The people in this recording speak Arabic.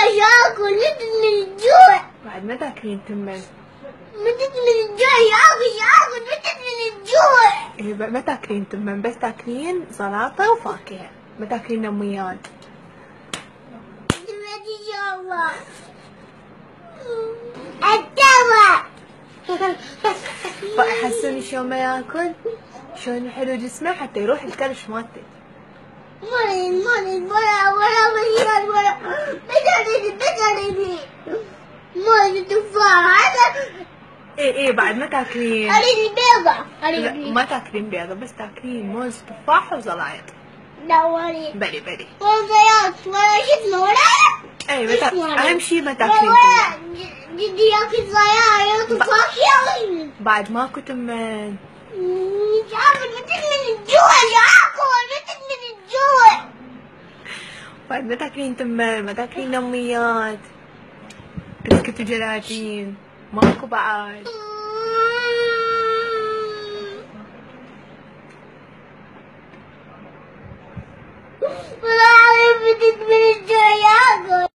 ابغى اكل، متت من الجوع. بعد ما تاكلين تمن. متت من الجوع اكل، متت من الجوع. إيه ما تاكلين تمن، بس تاكلين سلطة وفاكهة، ما تاكلين نميات. دلوقتي ان شاء الله الدواء. حسوني شلون ما ياكل، شلون حلو جسمه حتى يروح الكرش مالته. مريض ولا بتعرفي مريض تفاح هذا. ايه بعد ما تاكلين. اريد بيضة، لا ما تاكلين بيضة، بس تاكلين موز تفاح وزلايط. لا وري بلي وزيات ولا شو اسمه ولا. ايه اهم شي ما تاكلين جدي ياكل زيات وتفاح يا بعد ماكو تمن. مش عارفة، متت من الجوع اكل، متت من الجوع. بعد ما تاكلين تمن، ما تاكلين نميات، بسكت وجلاتين، ماكو بعد. والله متت من الجوع يا اكل.